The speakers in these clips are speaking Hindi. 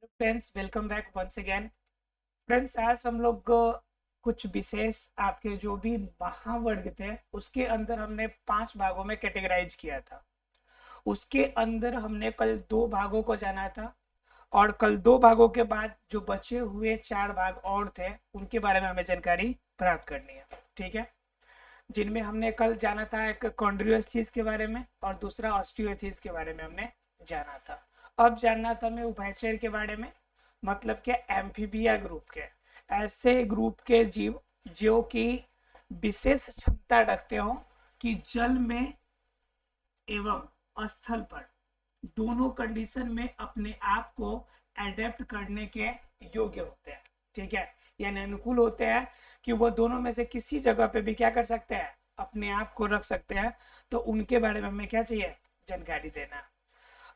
Friends, welcome back once again. Friends, आज हम लोग कुछ विशेष आपके जो भी महावर्ग थे उसके अंदर हमने 5 भागों में कैटेगराइज किया था। उसके अंदर हमने कल 2 भागों को जाना था और कल 2 भागों के बाद जो बचे हुए 4 भाग और थे उनके बारे में हमें जानकारी प्राप्त करनी है। ठीक है, जिनमें हमने कल जाना था एक कॉन्ड्रियोस्थीज के बारे में और दूसरा ऑस्टियोथीज के बारे में हमने जाना था। अब जानना था हमें उभयचर के बारे में, मतलब क्या एम्फीबिया ग्रुप के, ऐसे ग्रुप के जीव जो कि विशेष क्षमता रखते हो कि जल में एवं स्थल पर दोनों कंडीशन में अपने आप को एडेप्ट करने के योग्य होते हैं। ठीक है, यानी अनुकूल होते हैं कि वो दोनों में से किसी जगह पे भी क्या कर सकते हैं, अपने आप को रख सकते हैं। तो उनके बारे में हमें क्या चाहिए, जानकारी देना।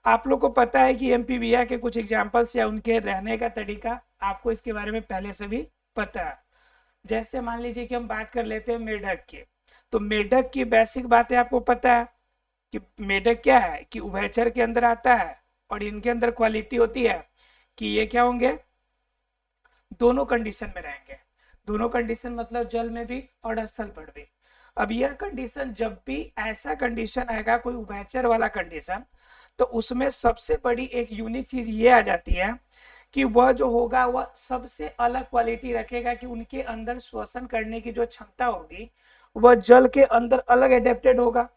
आप लोग को पता है कि एम्फीबिया के कुछ एग्जांपल्स या उनके रहने का तरीका आपको इसके बारे में पहले से भी पता है। जैसे मान लीजिए कि हम बात कर लेते हैं मेढक की, तो मेढक की बेसिक बातें आपको पता है कि मेढक क्या है कि उभयचर के अंदर आता है और इनके अंदर क्वालिटी होती है कि ये क्या होंगे, दोनों कंडीशन में रहेंगे। दोनों कंडीशन मतलब जल में भी और स्थल पर भी। अब यह कंडीशन जब भी ऐसा कंडीशन आएगा कोई उभयचर वाला कंडीशन, तो उसमें सबसे बड़ी एक यूनिक चीज ये आ जाती है कि वह जो होगा वह सबसे अलग क्वालिटी रखेगा कि उनके अंदर श्वसन करने की जो क्षमता होगी वह जल के अंदर अलग एडेप्टेड होगा,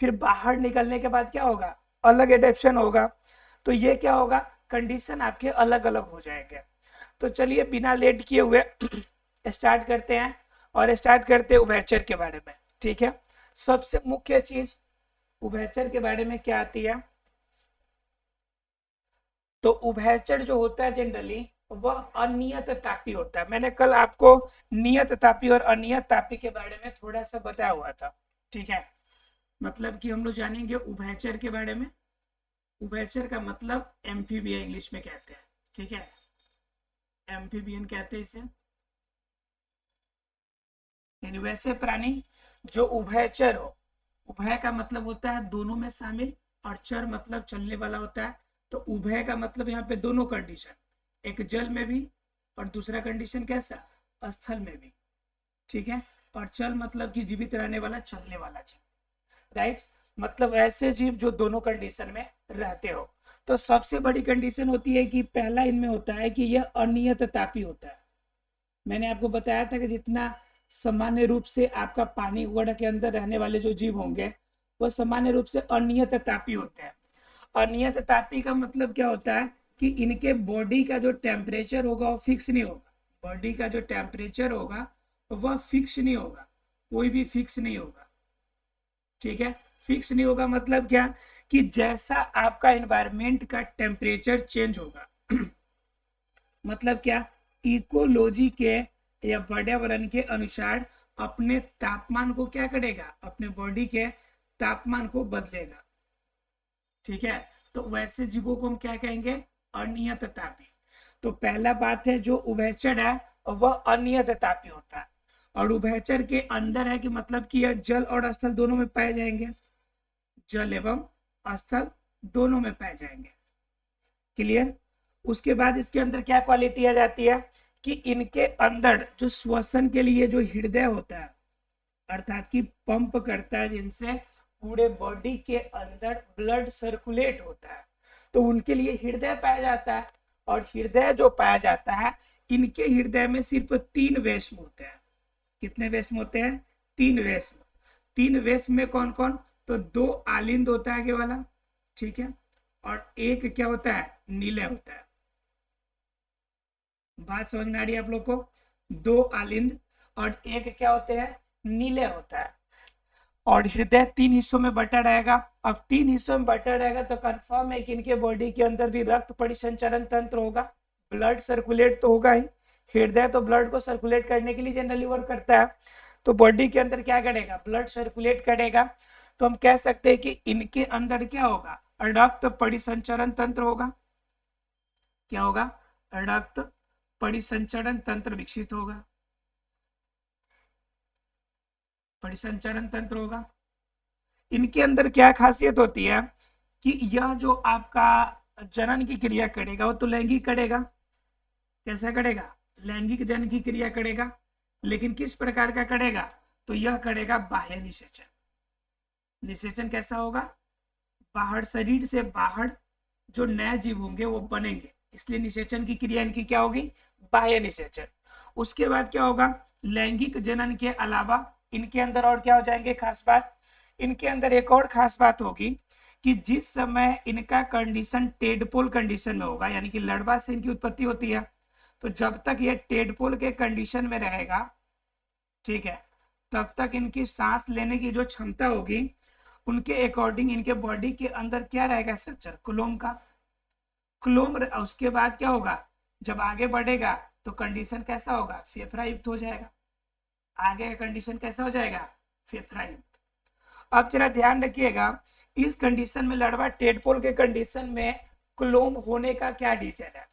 फिर बाहर निकलने के बाद क्या होगा, अलग एडेप्शन होगा। तो ये क्या होगा, कंडीशन आपके अलग अलग हो जाएंगे। तो चलिए बिना लेट किए हुए स्टार्ट करते हैं और स्टार्ट करते हैं उभयचर के बारे में। ठीक है, सबसे मुख्य चीज उभयचर के बारे में क्या आती है, तो उभयचर जो होता है जनरली वह अनियत तापी होता है। मैंने कल आपको नियत तापी और अनियत तापी के बारे में थोड़ा सा बताया हुआ था। ठीक है, मतलब कि हम लोग जानेंगे उभयचर के बारे में। उभयचर का मतलब एम्फीबिया इंग्लिश में कहते हैं। ठीक है, एम्फीबियन कहते हैं इसे। यानी वैसे प्राणी जो उभयचर हो, उभय का मतलब होता है दोनों में शामिल और चर मतलब चलने वाला होता है। तो उभय का मतलब यहाँ पे दोनों कंडीशन, एक जल में भी और दूसरा कंडीशन कैसा, स्थल में भी। ठीक है, और चल मतलब कि जीवित रहने वाला, चलने वाला जीव। राइट, मतलब ऐसे जीव जो दोनों कंडीशन में रहते हो। तो सबसे बड़ी कंडीशन होती है कि पहला इनमें होता है कि यह अनियत तापी होता है। मैंने आपको बताया था कि जितना सामान्य रूप से आपका पानी वगैरह के अंदर रहने वाले जो जीव होंगे वो सामान्य रूप से अनियत तापी होते हैं। अनियत तापी का मतलब क्या होता है कि इनके बॉडी का जो टेम्परेचर होगा वो फिक्स नहीं होगा। बॉडी का जो टेम्परेचर होगा वह फिक्स नहीं होगा, कोई भी फिक्स नहीं होगा। ठीक है, फिक्स नहीं होगा मतलब क्या, कि जैसा आपका एनवायरमेंट का टेम्परेचर चेंज होगा मतलब क्या, इकोलॉजी के या पर्यावरण के अनुसार अपने तापमान को क्या करेगा, अपने बॉडी के तापमान को बदलेगा। ठीक है, तो वैसे जीवों को हम क्या कहेंगे, अनियत तापी। तो पहला बात है जो उभयचर है वह अनियत तापी होता है। और उभयचर के अंदर है कि मतलब कि यह जल और स्थल दोनों में पाए जाएंगे, जल एवं स्थल दोनों में पाए जाएंगे। क्लियर। उसके बाद इसके अंदर क्या क्वालिटी आ जाती है कि इनके अंदर जो श्वसन के लिए जो हृदय होता है, अर्थात कि पंप करता है जिनसे पूरे बॉडी के अंदर ब्लड सर्कुलेट होता है, तो उनके लिए हृदय पाया जाता है। और हृदय जो पाया जाता है, इनके हृदय में सिर्फ 3 वेश्म होते हैं। कितने वेश्म होते हैं, 3 वेश्म। 3 वेश्म में कौन कौन, तो 2 आलिंद होता है आगे वाला, ठीक है, और एक क्या होता है, नीले होता है। बात समझ में आ रही है आप लोग को, 2 आलिंद और एक क्या होते हैं, नीले होता है। और हृदय 3 हिस्सों में बटा रहेगा। अब 3 हिस्सों में बटा रहेगा तो कंफर्म है कि इनके बॉडी के अंदर भी रक्त परिसंचरण तंत्र होगा, ब्लड सर्कुलेट तो होगा ही। हृदय तो ब्लड को सर्कुलेट करने के लिए जनरली वर्क करता है, तो बॉडी के अंदर क्या करेगा, ब्लड सर्कुलेट करेगा। तो हम कह सकते हैं कि इनके अंदर क्या होगा, रक्त परिसंचरण तंत्र होगा। क्या होगा, रक्त परिसंचरण तंत्र विकसित होगा, परिसंचरण तंत्र होगा। इनके अंदर क्या खासियत होती है कि यह जो आपका जनन की क्रिया करेगा वो तो लैंगिक करेगा। कैसा करेगा? लैंगिक जनन की क्रिया करेगा, लेकिन किस प्रकार का करेगा? तो यह करेगा बाह्य निषेचन। निषेचन कैसा होगा? बाहर, शरीर से बाहर जो नए जीव होंगे वो बनेंगे, इसलिए निषेचन की क्रिया इनकी क्या होगी? बाह्य निषेचन। उसके बाद क्या होगा? लैंगिक जनन के अलावा इनके अंदर और क्या हो जाएंगे खास बात? इनके अंदर एक और खास बात होगी कि जिस समय इनका कंडीशन टेडपोल कंडीशन में होगा, यानी कि लड़वा से इनकी उत्पत्ति होती है, तो जब तक ये टेडपोल के कंडीशन में रहेगा, ठीक है, तब तक इनकी सांस लेने की जो क्षमता होगी उनके अकॉर्डिंग इनके बॉडी के अंदर क्या रहेगा स्ट्रक्चर? क्लोम का। क्लोम। उसके बाद क्या होगा? जब आगे बढ़ेगा तो कंडीशन कैसा होगा? फेफड़ा युक्त हो जाएगा। आगे का कंडीशन कैसा हो जाएगा? फेफड़ा युक्त। अब जरा ध्यान रखिएगा, इस कंडीशन में लड़वा टेडपोल के कंडीशन में क्लोम होने का क्या रीजन है?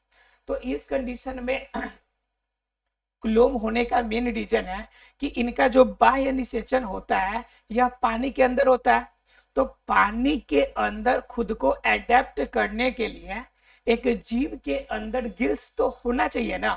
तो इस कंडीशन में क्लोम होने का मेन रीजन है कि इनका जो बाह्य निषेचन होता है यह पानी के अंदर होता है। तो पानी के अंदर खुद को एडेप्ट करने के लिए एक जीव के अंदर गिल्स तो होना चाहिए ना,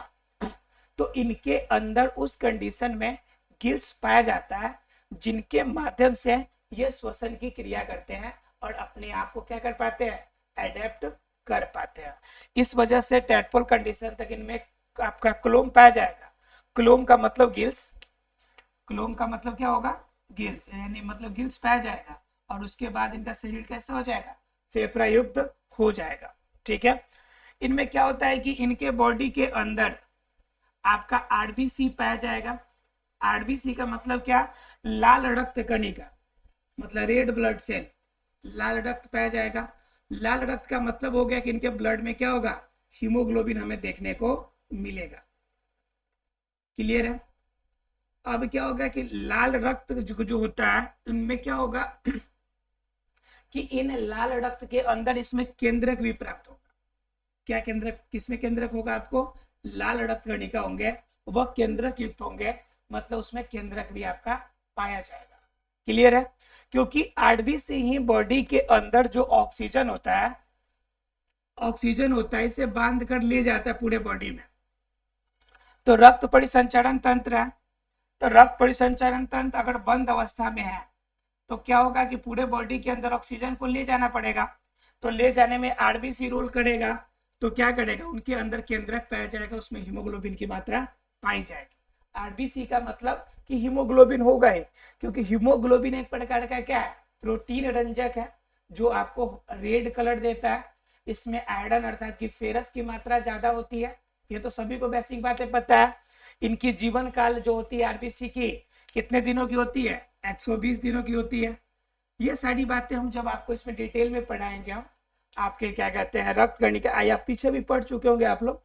तो इनके अंदर उस कंडीशन में गिल्स पाया जाता है, जिनके माध्यम से ये श्वसन की क्रिया करते हैं और अपने आप को क्या कर पाते हैं? एडेप्ट कर पाते हैं। इस वजह से टेडपोल कंडीशन तक इनमें आपका क्लोम पाया जाएगा। क्लोम का मतलब गिल्स। क्लोम का मतलब क्या होगा? गिल्स, यानी मतलब गिल्स पाया जाएगा और उसके बाद इनका शरीर कैसा हो जाएगा? फेफड़ा युक्त हो जाएगा। ठीक है। इनमें क्या होता है कि इनके बॉडी के अंदर आपका आरबीसी पाया जाएगा। आरबीसी का मतलब क्या? लाल रक्त कणिका, मतलब रेड ब्लड सेल, लाल रक्त पाया जाएगा। लाल रक्त का मतलब हो गया कि इनके ब्लड में क्या होगा? हीमोग्लोबिन हमें देखने को मिलेगा। क्लियर है? अब क्या होगा कि लाल रक्त जो होता है इनमें क्या होगा कि इन लाल रक्त के अंदर इसमें केंद्रक भी प्राप्त होगा। क्या केंद्रक? किसमें केंद्रक होगा? आपको लाल रक्त कणिका होंगे वह केंद्रक युक्त होंगे, मतलब उसमें केंद्रक भी आपका पाया जाएगा। क्लियर है? क्योंकि आरबीसी ही बॉडी के अंदर जो ऑक्सीजन होता है, इसे बांध कर ले जाता है पूरे बॉडी में। तो रक्त परिसंचरण तंत्र है, तो रक्त परिसंचरण तंत्र अगर बंद अवस्था में है तो क्या होगा कि पूरे बॉडी के अंदर ऑक्सीजन को ले जाना पड़ेगा। तो ले जाने में आरबीसी रोल करेगा। तो क्या करेगा? उनके अंदर केंद्रक पाया जाएगा, उसमें हीमोग्लोबिन की मात्रा पाई जाएगी। आरबीसी का मतलब कि हीमोग्लोबिन होगा ही, क्योंकि हीमोग्लोबिन एक प्रकार का क्या है? प्रोटीन रंजक है जो आपको रेड कलर देता है। इसमें आयरन अर्थात कि फेरस की मात्रा ज्यादा होती है। ये तो सभी को बेसिक बातें पता है। इनकी जीवन काल जो होती है आरबीसी की कितने दिनों की होती है? 120 दिनों की होती है। ये सारी बातें हम जब आपको इसमें डिटेल में पढ़ाएंगे, हम आपके क्या कहते हैं रक्त कणिका, आप पीछे भी पढ़ चुके होंगे आप लोग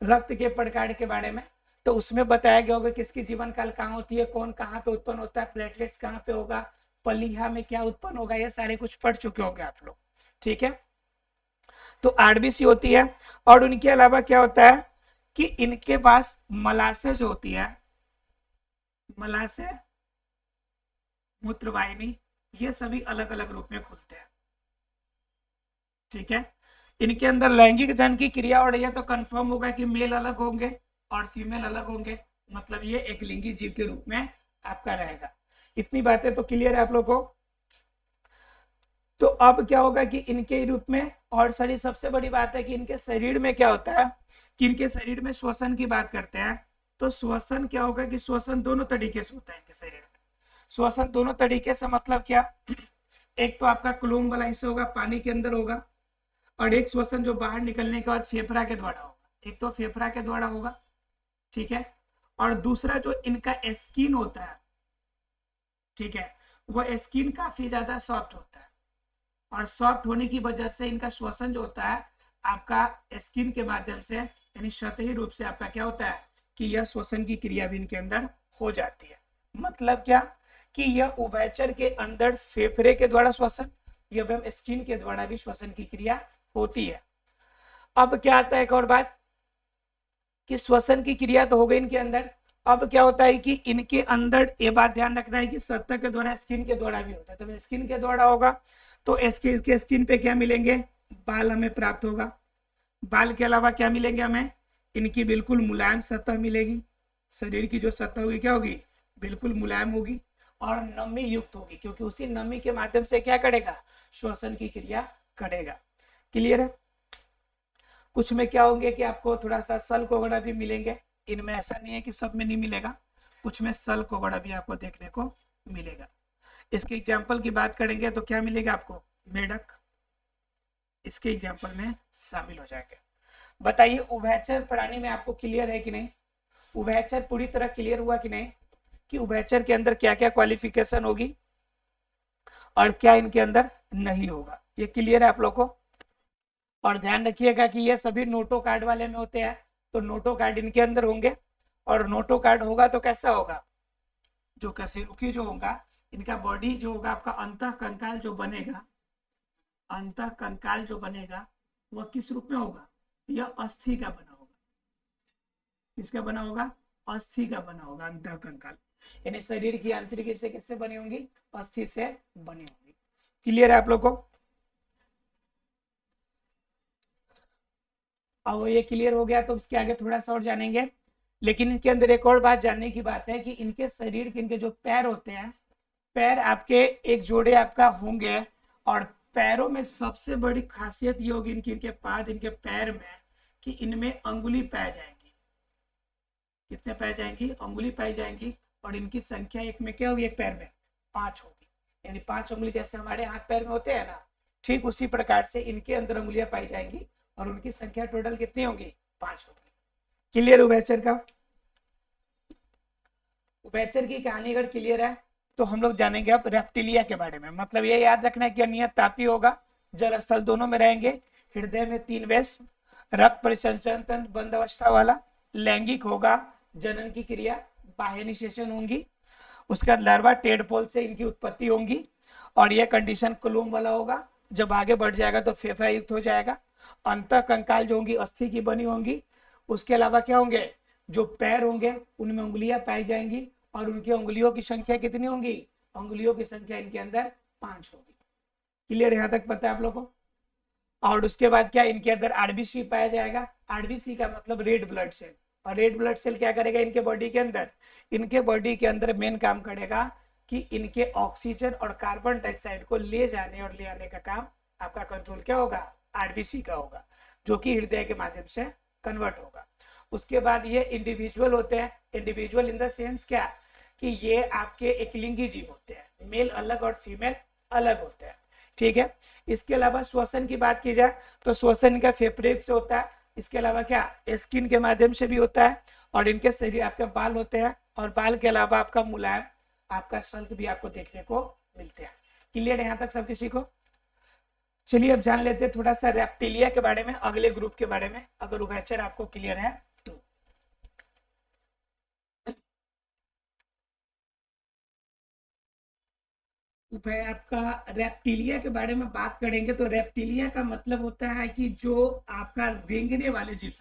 रक्त के प्रकार के बारे में, तो उसमें बताया गया होगा किसकी जीवन काल कहाँ होती है, कौन कहाँ पे उत्पन्न होता है, प्लेटलेट्स कहाँ पे होगा, पलीहा में क्या उत्पन्न होगा, ये सारे कुछ पढ़ चुके होंगे आप लोग। ठीक है। तो आरबीसी होती है और उनके अलावा क्या होता है कि इनके पास मलाशय जो होती है, मलाशय, मूत्रवाहिनी, ये सभी अलग अलग रूप में खुलते हैं। ठीक है। इनके अंदर लैंगिक जनन की क्रिया हो रही है तो कंफर्म होगा कि मेल अलग होंगे और फीमेल अलग होंगे, मतलब ये एक लिंगी जीव के रूप में आपका रहेगा। इतनी बातें तो क्लियर है आप लोग को। तो अब क्या होगा कि इनके रूप में, और सारी सबसे बड़ी बात है कि इनके शरीर में क्या होता है कि इनके शरीर में श्वसन की बात करते हैं, तो श्वसन क्या होगा कि श्वसन दोनों तरीके से होता है इनके शरीर में। श्वसन दोनों तरीके से मतलब क्या? एक तो आपका क्लोम वाला हिस्सा होगा, पानी के अंदर होगा, और एक श्वसन जो बाहर निकलने के बाद फेफड़ा के द्वारा होगा। एक तो फेफड़ा के द्वारा होगा, ठीक है, और दूसरा जो इनका स्किन होता है, ठीक है, वह स्किन काफी ज्यादा सॉफ्ट होता है, और सॉफ्ट होने की वजह से इनका श्वसन जो होता है आपका स्किन के माध्यम से, यानी सतही रूप से आपका क्या होता है कि यह श्वसन की क्रिया भी इनके अंदर हो जाती है। मतलब क्या कि यह उभयचर के अंदर फेफड़े के द्वारा श्वसन, यह स्किन के द्वारा भी श्वसन की क्रिया होती है। अब क्या आता है एक और बात कि श्वसन की क्रिया तो हो गई इनके अंदर, अब क्या होता है कि इनके अंदर ये बात ध्यान रखना है कि सतह के द्वारा, स्किन के द्वारा भी होता है। तो स्किन के द्वारा होगा तो इसके स्किन पे क्या मिलेंगे? बाल हमें प्राप्त होगा। बाल के अलावा क्या मिलेंगे हमें? इनकी बिल्कुल मुलायम सतह मिलेगी। शरीर की जो सतह होगी क्या होगी? बिल्कुल मुलायम होगी और नमी युक्त होगी, क्योंकि उसी नमी के माध्यम से क्या करेगा? श्वसन की क्रिया करेगा। क्लियर है? कुछ में क्या होंगे कि आपको थोड़ा सा सल कोगड़ा भी मिलेंगे। इनमें ऐसा नहीं है कि सब में नहीं मिलेगा, कुछ में सल कोगड़ा भी आपको देखने को मिलेगा। इसके एग्जाम्पल की बात करेंगे तो क्या मिलेगा आपको? मेढक इसके एग्जाम्पल में शामिल हो जाएंगे। बताइए उभयचर प्राणी में आपको क्लियर है कि नहीं? उभयचर पूरी तरह क्लियर हुआ कि नहीं कि उभयचर के अंदर क्या क्या क्वालिफिकेशन होगी और क्या इनके अंदर नहीं होगा? ये क्लियर है आप लोग को? और ध्यान रखिएगा कि ये सभी नोटो कार्ड वाले में होते हैं, तो नोटो कार्ड इनके अंदर होंगे। और नोटो कार्ड होगा तो कैसा होगा? जो कशेरुकी जो होगा, इनका बॉडी जो होगा आपका अंतः कंकाल जो बनेगा, अंतः कंकाल जो बनेगा वह किस रूप में होगा? यह अस्थि का बना होगा। किसका बना होगा? अस्थि का बना होगा अंतः कंकाल। यानी शरीर की आंतरिक हिस्से किससे बनी होंगी? अस्थि से बनी होंगी। क्लियर है आप लोग को? अब ये क्लियर हो गया तो इसके आगे थोड़ा सा और जानेंगे। लेकिन इनके अंदर एक और बात जानने की बात है कि इनके शरीर के, इनके जो पैर होते हैं, पैर आपके एक जोड़े आपका होंगे। और पैरों में सबसे बड़ी खासियत ये होगी इनकी, इनके पाद, इनके पैर में, कि इनमें अंगुली पाई जाएंगी। कितने पाई जाएंगी? अंगुली पाई जाएंगी। और इनकी संख्या एक में क्या होगी? एक पैर में 5 होगी। यानी 5 उंगली जैसे हमारे हाथ पैर में होते हैं ना, ठीक उसी प्रकार से इनके अंदर उंगलियां पाई जाएंगी। और उनकी संख्या टोटल कितनी होगी? 5 होगी। क्लियर उभयचर का? उभयचर की कहानी अगर क्लियर है तो हम लोग जानेंगे अब रेप्टिलिया के बारे में। मतलब ये याद रखना है कि अनियत तापी होगा, जल स्थल दोनों में रहेंगे, हृदय में 3 वेश, रक्त परिसंचरण तंत्र बंद अवस्था वाला, लैंगिक होगा, जनन की क्रिया बाह्य निषेचन होंगी, उसके बाद लार्वा टेडपोल से इनकी उत्पत्ति होंगी। और यह कंडीशन कुलूम वाला होगा, जब आगे बढ़ जाएगा तो फेफड़ा युक्त हो जाएगा। अंतः कंकाल जो होंगी अस्थि की बनी होंगी। उसके अलावा क्या होंगे? जो पैर होंगे उनमें उंगलियां पाई जाएंगी। और उनकी उंगलियों की संख्या कितनी होंगी? उंगलियों की संख्या इनके अंदर 5 होगी। क्लियर? यहां तक पता है आप लोगों को? और उसके बाद क्या इनके अंदर आरबीसी पाया जाएगा। आरबीसी का मतलब रेड ब्लड सेल। और रेड ब्लड सेल क्या करेगा इनके बॉडी के अंदर? इनके बॉडी के अंदर मेन काम करेगा कि इनके ऑक्सीजन और कार्बन डाइऑक्साइड को ले जाने और ले आने का काम आपका कंट्रोल क्या होगा? आरबीसी का होगा, जो कि हृदय के माध्यम से कन्वर्ट होगा। उसके बाद ये इंडिविजुअल होते हैं। इंडिविजुअल इन द सेंस क्या कि ये आपके एकलिंगी जीव होते हैं, मेल अलग और फीमेल अलग होते हैं। ठीक है? इसके अलावा श्वसन की बात की जाए तो श्वसन इनका फेफड़े से होता है। इसके अलावा क्या स्किन के माध्यम से भी होता है। और इनके शरीर आपके बाल होते हैं। और बाल के अलावा आपका मुलायम आपका शल्क भी आपको देखने को मिलते हैं। क्लियर? यहाँ तक सब किसी को? चलिए अब जान लेते हैं थोड़ा सा रेप्टिलिया के बारे में, अगले ग्रुप के बारे में, अगर उभयचर आपको क्लियर है तो। उभय आपका रेप्टिलिया के बारे में बात करेंगे तो रेप्टिलिया का मतलब होता है कि जो आपका रेंगने वाले जीव।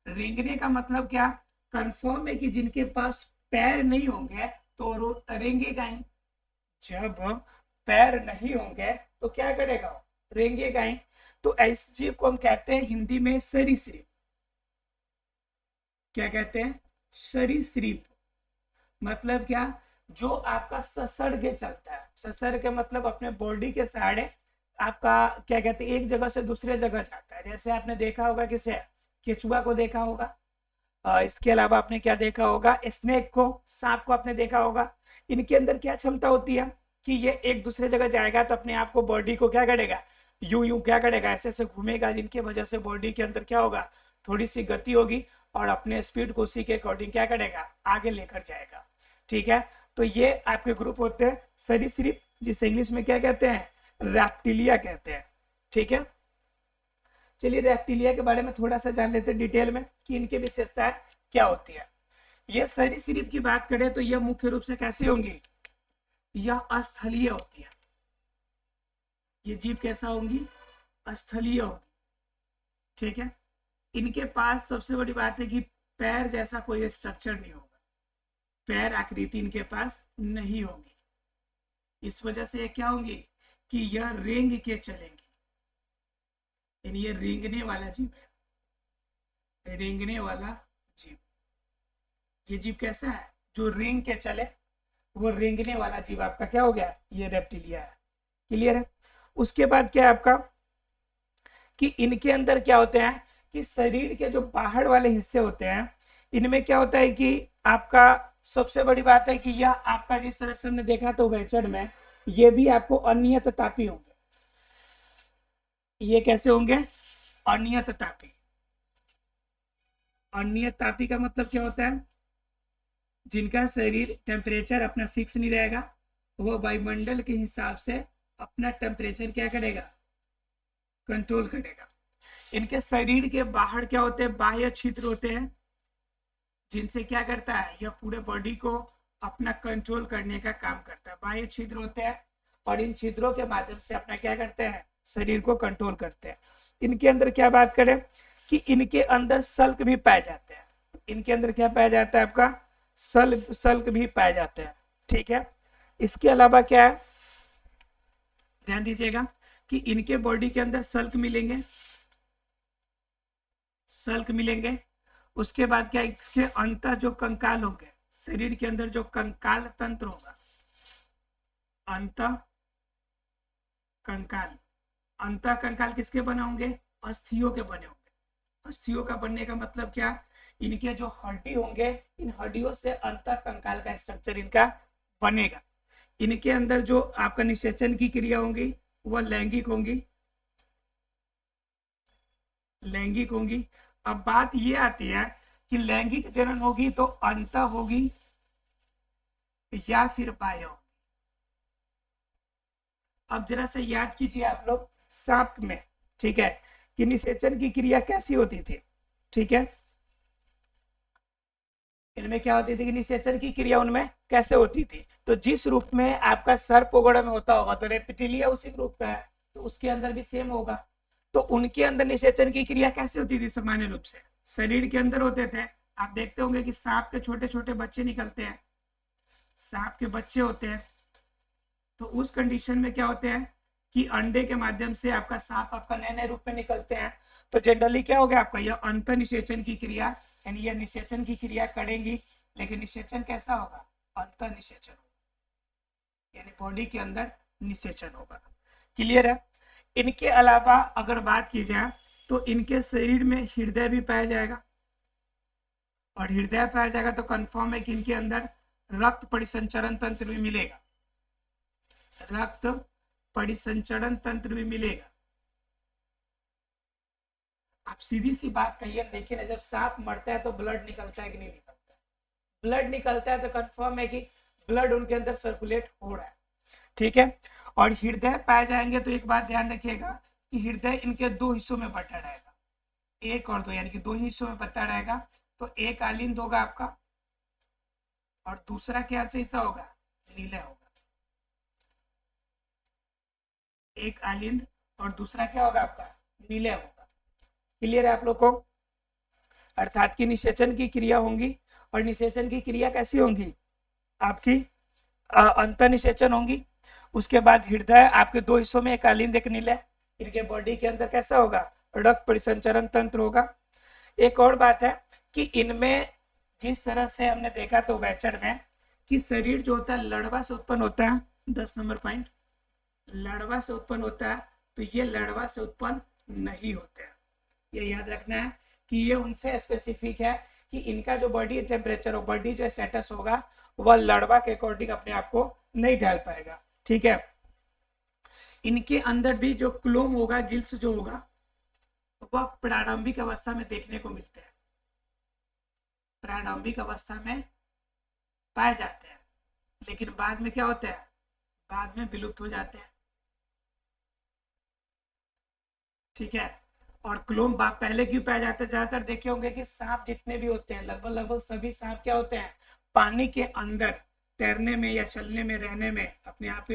रेंगने का मतलब क्या? कंफर्म है कि जिनके पास पैर नहीं होंगे तो वो रेंगेगा ही। जब पैर नहीं होंगे तो क्या करेगा? रेंगेगा ही। तो ऐसे जीव को हम कहते हैं हिंदी में सरीसृप। क्या कहते हैं? सरीसृप। मतलब क्या? जो आपका ससड़ के चलता है। ससड़ के मतलब अपने बॉडी के सहारे आपका क्या कहते हैं, एक जगह से दूसरे जगह जाता है। जैसे आपने देखा होगा किसे? केचुआ को देखा होगा। इसके अलावा आपने क्या देखा होगा? स्नेक को, सांप को आपने देखा होगा। इनके अंदर क्या क्षमता होती है कि ये एक दूसरे जगह जाएगा तो अपने आप को, बॉडी को क्या करेगा? यूं यूं क्या करेगा? ऐसे ऐसे घूमेगा, जिनकी वजह से बॉडी के अंदर क्या होगा? थोड़ी सी गति होगी और अपने स्पीड को उसी के अकॉर्डिंग क्या करेगा? आगे लेकर जाएगा। ठीक है? तो ये आपके ग्रुप होते हैं सरीसृप, जिसे इंग्लिश में क्या कहते हैं? रेप्टिलिया कहते हैं। ठीक है? चलिए रेप्टिलिया के बारे में थोड़ा सा जान लेते हैं डिटेल में कि इनकी विशेषताएं क्या होती है। ये सरीसृप की बात करें तो यह मुख्य रूप से कैसे होंगी? यह अस्थलीय होती है। ये जीव कैसा होंगी? अस्थलीय होंगी। ठीक है? इनके पास सबसे बड़ी बात है कि पैर जैसा कोई स्ट्रक्चर नहीं होगा। पैर आकृति इनके पास नहीं होगी। इस वजह से ये क्या होंगी कि यह रेंग के चलेंगी। यानी ये रेंगने वाला जीव है, रेंगने वाला जीव। ये जीव कैसा है? जो रेंग के चले, वो रेंगने वाला जीव आपका क्या हो गया? ये रेप्टिलिया है। क्लियर है? उसके बाद क्या है आपका कि इनके अंदर क्या होते हैं कि शरीर के जो बाहर वाले हिस्से होते हैं, इनमें क्या होता है कि आपका सबसे बड़ी बात है कि यह आपका जिस तरह से हमने देखा तो उभयचर में ये भी आपको अनियत तापी होंगे। ये कैसे होंगे? अनियत तापी। अनियत तापी का मतलब क्या होता है? जिनका शरीर टेम्परेचर अपना फिक्स नहीं रहेगा, वो वायुमंडल के हिसाब से अपना टेम्परेचर क्या करेगा? कंट्रोल करेगा। इनके शरीर के बाहर क्या होते हैं? बाह्य छिद्र होते हैं, जिनसे क्या करता है? यह पूरे बॉडी को अपना कंट्रोल करने का काम करता है। बाह्य छिद्र होते हैं और इन छिद्रों के माध्यम से अपना क्या करते हैं? शरीर को कंट्रोल करते हैं। इनके अंदर क्या बात करें कि इनके अंदर सल्क भी पाए जाते हैं। इनके अंदर क्या पाया जाता है आपका? सल्क भी पाए जाते हैं। ठीक है? इसके अलावा क्या है, ध्यान दीजिएगा कि इनके बॉडी के अंदर सल्क मिलेंगे, सल्क मिलेंगे। उसके बाद क्या, इसके अंतर जो कंकाल होंगे, शरीर के अंदर जो कंकाल तंत्र होगा, अंत कंकाल, अंत कंकाल किसके बने होंगे? अस्थियों के बने होंगे। अस्थियों का बनने का मतलब क्या? इनके जो हड्डी होंगे, इन हड्डियों से अंत कंकाल का स्ट्रक्चर इनका बनेगा। इनके अंदर जो आपका निषेचन की क्रिया होंगी वह लैंगिक होंगी, लैंगिक होंगी। अब बात ये आती है कि लैंगिक जनन होगी तो अंत होगी या फिर बाह्य होगी। अब जरा से याद कीजिए आप लोग, सांप में, ठीक है, कि निषेचन की क्रिया कैसी होती थी? ठीक है, इनमें क्या होती थी कि निषेचन की क्रिया उनमें कैसे होती थी? तो जिस रूप में आपका सर्प वगैरह में होता होगा तो रेप्टिलिया उसी ग्रुप का है, तो उसके अंदर भी सेम होगा। तो उनके अंदर निषेचन की क्रिया कैसे होती थी? सामान्य रूप से शरीर के अंदर होते थे। आप देखते होंगे कि सांप के छोटे छोटे बच्चे निकलते हैं, सांप के बच्चे होते हैं। तो उस कंडीशन में क्या होते हैं कि अंडे के माध्यम से आपका सांप आपका नए नए रूप में निकलते हैं। तो जनरली क्या हो गया आपका? यह अंत निषेचन की क्रिया, यानी यह निषेचन की क्रिया करेंगी, लेकिन निषेचन कैसा होगा? अंत निषेचन, यानी बॉडी के अंदर निषेचन होगा। क्लियर है? इनके अलावा अगर बात की जाए तो इनके शरीर में हृदय भी पाया जाएगा, और हृदय पाया जाएगा तो कंफर्म है कि इनके अंदर रक्त परिसंचरण तंत्र भी मिलेगा, रक्त परिसंचरण तंत्र भी मिलेगा। आप सीधी सी बात कहिए, देखिए ना, जब सांप मरता है तो ब्लड निकलता है कि नहीं निकलता है? ब्लड निकलता है, तो कंफर्म है कि ब्लड उनके अंदर सर्कुलेट हो रहा है। ठीक है? और हृदय पाए जाएंगे तो एक बात ध्यान रखिएगा कि हृदय इनके दो हिस्सों में बटा रहेगा, एक और दो, यानी कि दो हिस्सों में बटा रहेगा। तो एक आलिंद होगा आपका और दूसरा क्या से हिस्सा होगा? नीला होगा। एक आलिंद और दूसरा क्या होगा आपका? नीले होगा। क्लियर है आप लोग को? अर्थात की निषेचन की क्रिया होंगी, और निषेचन की क्रिया कैसी होंगी? आपकी अंत निषेचन होंगी। उसके बाद हृदय आपके दो हिस्सों में, एक आलिंद एक नीले। इनके बॉडी के अंदर कैसा होगा? रक्त परिसंचरण तंत्र होगा। एक और बात है कि इनमें जिस तरह से हमने देखा तो उभयचर में कि शरीर जो होता है लड़वा से उत्पन्न होता है, 10 नंबर पॉइंट, लड़वा से उत्पन्न होता है। तो ये लड़वा से उत्पन्न नहीं होते हैं। ये याद रखना है कि ये उनसे स्पेसिफिक है कि इनका जो बॉडी टेम्परेचर हो, बॉडी जो स्टेटस होगा, वह लड़वा के अकॉर्डिंग अपने आप को नहीं ढाल पाएगा। ठीक है? इनके अंदर भी जो क्लोम होगा, गिल्स जो होगा, वह प्रारंभिक अवस्था में देखने को मिलते हैं, प्रारंभिक अवस्था में पाए जाते हैं, लेकिन बाद में क्या होता है? बाद में विलुप्त हो जाते हैं। ठीक है? और क्लोम पहले क्यों पाए जाते हैं? ज्यादातर देखे होंगे कि सांप जितने भी होते हैं, लगभग लगभग सभी सांप क्या होते हैं? पानी के अंदर तैरने में या चलने में, रहने में अपने आप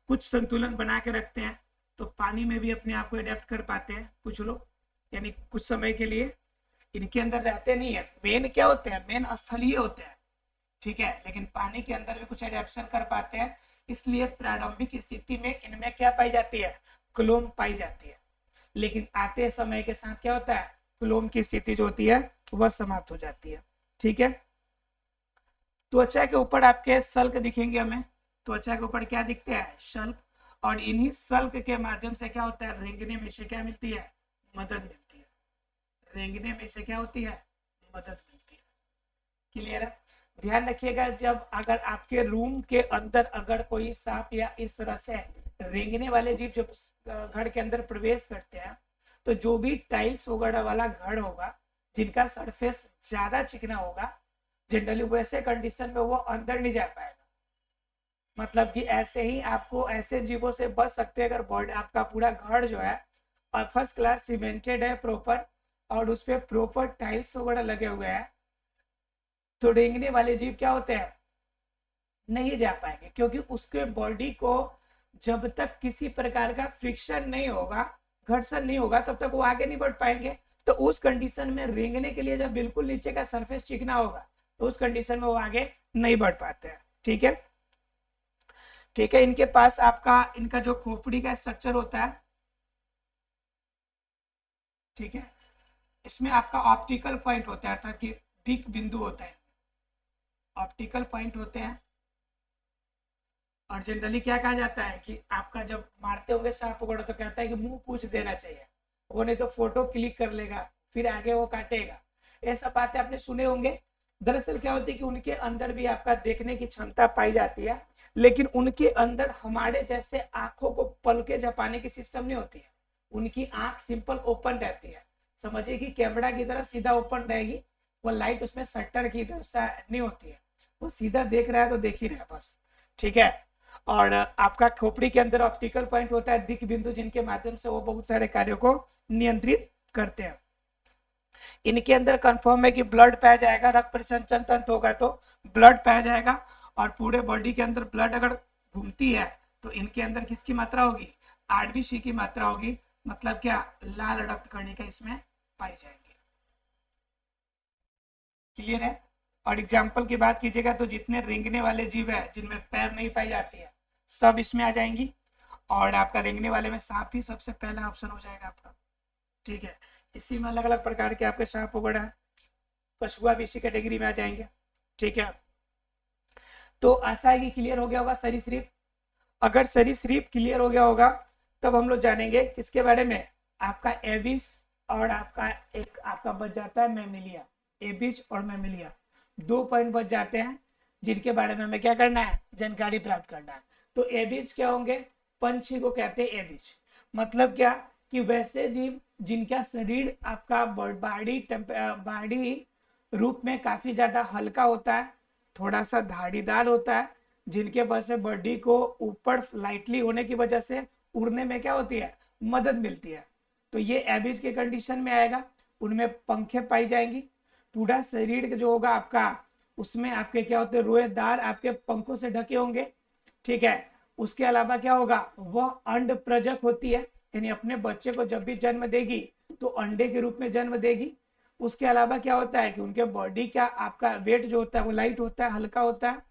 कुछ संतुलन बना के रखते हैं। तो पानी में भी अपने आप को अडेप्ट कर पाते हैं कुछ लोग, यानी कुछ समय के लिए। इनके अंदर रहते नहीं है, मेन क्या होते हैं? मेन स्थलीय होते हैं। ठीक है? लेकिन पानी के अंदर भी कुछ एडेप्शन कर पाते हैं। इसलिए प्रारंभिक स्थिति में इनमें क्या पाई जाती है? क्लोम पाई जाती है। लेकिन आते समय के साथ क्या होता है, फ्लोम की स्थिति जो होती है वह समाप्त हो जाती है। ठीक है, त्वचा के ऊपर आपके सल्क दिखेंगे हमें, त्वचा के ऊपर क्या दिखते हैं, शल्क, और इन्हीं सल्क के माध्यम से क्या होता है, रेंगने में से क्या मिलती है, मदद मिलती है। रेंगने में से क्या होती है, मदद मिलती है। क्लियर है। ध्यान रखिएगा, जब अगर आपके रूम के अंदर अगर कोई सांप या इस तरह से रेंगने वाले जीव जब घर के अंदर प्रवेश करते हैं, तो जो भी टाइल्स वगैरह वाला घर होगा, जिनका सरफेस ज्यादा चिकना होगा, जनरली वैसे कंडीशन में वो अंदर नहीं जा पाएगा। मतलब कि ऐसे ही आपको ऐसे जीवों से बच सकते हैं अगर बॉडी आपका पूरा घर जो है और फर्स्ट क्लास सीमेंटेड है प्रॉपर, और उस पर प्रॉपर टाइल्स वगैरह लगे हुए हैं, तो रेंगने वाले जीव क्या होते हैं, नहीं जा पाएंगे, क्योंकि उसके बॉडी को जब तक किसी प्रकार का फ्रिक्शन नहीं होगा, घर्षण नहीं होगा, तब तक वो आगे नहीं बढ़ पाएंगे। तो उस कंडीशन में रेंगने के लिए जब बिल्कुल नीचे का सरफेस चिकना होगा, तो उस कंडीशन में वो आगे नहीं बढ़ पाते हैं। ठीक है, ठीक है। इनके पास आपका इनका जो खोपड़ी का स्ट्रक्चर होता है, ठीक है, इसमें आपका ऑप्टिकल पॉइंट होता है, अर्थात कि दिक बिंदु होता है, ऑप्टिकल पॉइंट होते हैं। और जनरली क्या कहा जाता है कि आपका जब मारते होंगे सांप पकड़ो तो कहता है कि मुंह पूछ देना चाहिए, वो नहीं तो फोटो क्लिक कर लेगा, फिर आगे वो काटेगा। ये सब बातें आपने सुने होंगे। दरअसल क्या होती है कि उनके अंदर भी आपका देखने की क्षमता पाई जाती है, लेकिन उनके अंदर हमारे जैसे आंखों को पलके झपाने की सिस्टम नहीं होती है। उनकी आंख सिंपल ओपन रहती है, समझिए कि कैमरा की तरह सीधा ओपन रहेगी, वो लाइट उसमें शटर की व्यवस्था नहीं होती है, वो सीधा देख रहा है तो देख ही रहा है बस। ठीक है, और आपका खोपड़ी के अंदर ऑप्टिकल पॉइंट होता है, दिक बिंदु, जिनके माध्यम से वो बहुत सारे कार्यों को नियंत्रित करते हैं। इनके अंदर कंफर्म है कि ब्लड पाया जाएगा, रक्त परिसंचन तंत्र होगा तो ब्लड पाया जाएगा, और पूरे बॉडी के अंदर ब्लड अगर घूमती है तो इनके अंदर किसकी मात्रा होगी, आरबीसी की मात्रा होगी, मतलब क्या, लाल रक्त कणिका इसमें पाई जाएगी। क्लियर है। और एग्जाम्पल की बात कीजिएगा तो जितने रेंगने वाले जीव है जिनमें पैर नहीं पाई जाती है, सब इसमें आ जाएंगी, और आपका रेंगने वाले में सांप ही सबसे पहला ऑप्शन हो जाएगा आपका। ठीक है, इसी में अलग अलग प्रकार के आपके सांप वगैरह है, कछुआ भी इसी कैटेगरी में आ जाएंगे। ठीक है, तो आशा है कि क्लियर हो गया होगा सरीसृप। अगर सरीसृप क्लियर हो गया होगा तब हम लोग जानेंगे किसके बारे में, आपका एविस, और आपका एक आपका बच जाता है मैमिलिया। एविस और मैमिलिया 2 पॉइंट बच जाते हैं, जिनके बारे में हमें क्या करना है, जानकारी प्राप्त करना है। तो एविस क्या होंगे, पंछी को कहते हैं एविस। मतलब क्या कि वैसे जीव जिनका शरीर आपका बाहरी रूप में काफी ज्यादा हल्का होता है, थोड़ा सा धारीदार होता है, जिनके वजह से बॉडी को ऊपर लाइटली होने की वजह से उड़ने में क्या होती है, मदद मिलती है, तो ये एविस के कंडीशन में आएगा। उनमें पंखे पाई जाएंगी, पूरा शरीर जो होगा आपका, उसमें आपके क्या होते हैं, रोएदार आपके पंखों से ढके होंगे। ठीक है, उसके अलावा क्या होगा, वह अंड प्रजक होती है, यानी अपने बच्चे को जब भी जन्म देगी तो अंडे के रूप में जन्म देगी। उसके अलावा क्या होता है कि उनके बॉडी का आपका वेट जो होता है वो लाइट होता है, हल्का होता है,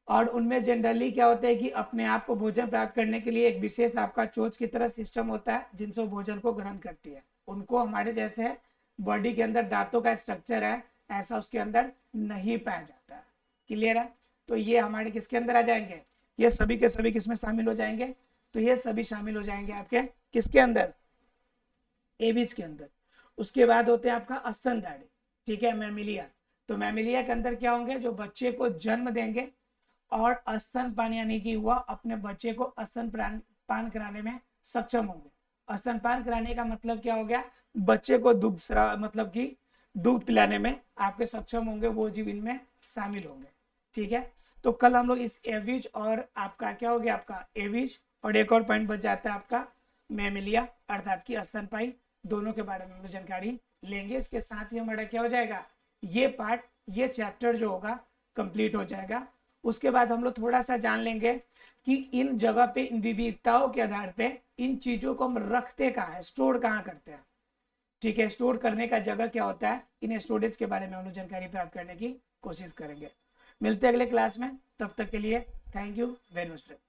और उनमें जनरली क्या होता है कि अपने आप को भोजन प्राप्त करने के लिए एक विशेष आपका चोंच की तरह सिस्टम होता है, जिनसे वो भोजन को ग्रहण करती है। उनको हमारे जैसे बॉडी के अंदर दांतों का स्ट्रक्चर है, ऐसा उसके अंदर नहीं पाया जाता है। क्लियर है। तो ये हमारे किसके अंदर आ जाएंगे, ये सभी के सभी किसमें शामिल हो जाएंगे, तो ये सभी शामिल हो जाएंगे आपके किसके अंदर, एविस के अंदर। उसके बाद होते हैं आपका स्तनधारी। ठीक है, मैमिलिया। तो मैमिलिया के अंदर क्या होंगे, जो बच्चे को जन्म देंगे और स्तनपान यानी कि वह अपने बच्चे को स्तनपान कराने में सक्षम होंगे। स्तनपान कराने का मतलब क्या हो गया, बच्चे को दुग्ध मतलब कि दूध पिलाने में आपके सक्षम होंगे, वो जीव इनमें शामिल होंगे। ठीक है, तो कल हम लोग इस एविज और आपका क्या हो गया, आपका एविज, और एक और पॉइंट बच जाता है आपका मैमिलिया, अर्थात कि स्तनपायी, दोनों के बारे में हम जानकारी लेंगे। इसके साथ ही हमारा क्या हो जाएगा, ये पार्ट, ये चैप्टर जो होगा कंप्लीट हो जाएगा। उसके बाद हम लोग थोड़ा सा जान लेंगे कि इन जगह पे, इन विविधताओं के आधार पे इन चीजों को हम रखते कहाँ है, स्टोर कहाँ करते हैं। ठीक है, स्टोर करने का जगह क्या होता है, इन स्टोरेज के बारे में हम लोग जानकारी प्राप्त करने की कोशिश करेंगे। मिलते हैं अगले क्लास में, तब तक के लिए थैंक यू वेरी मच।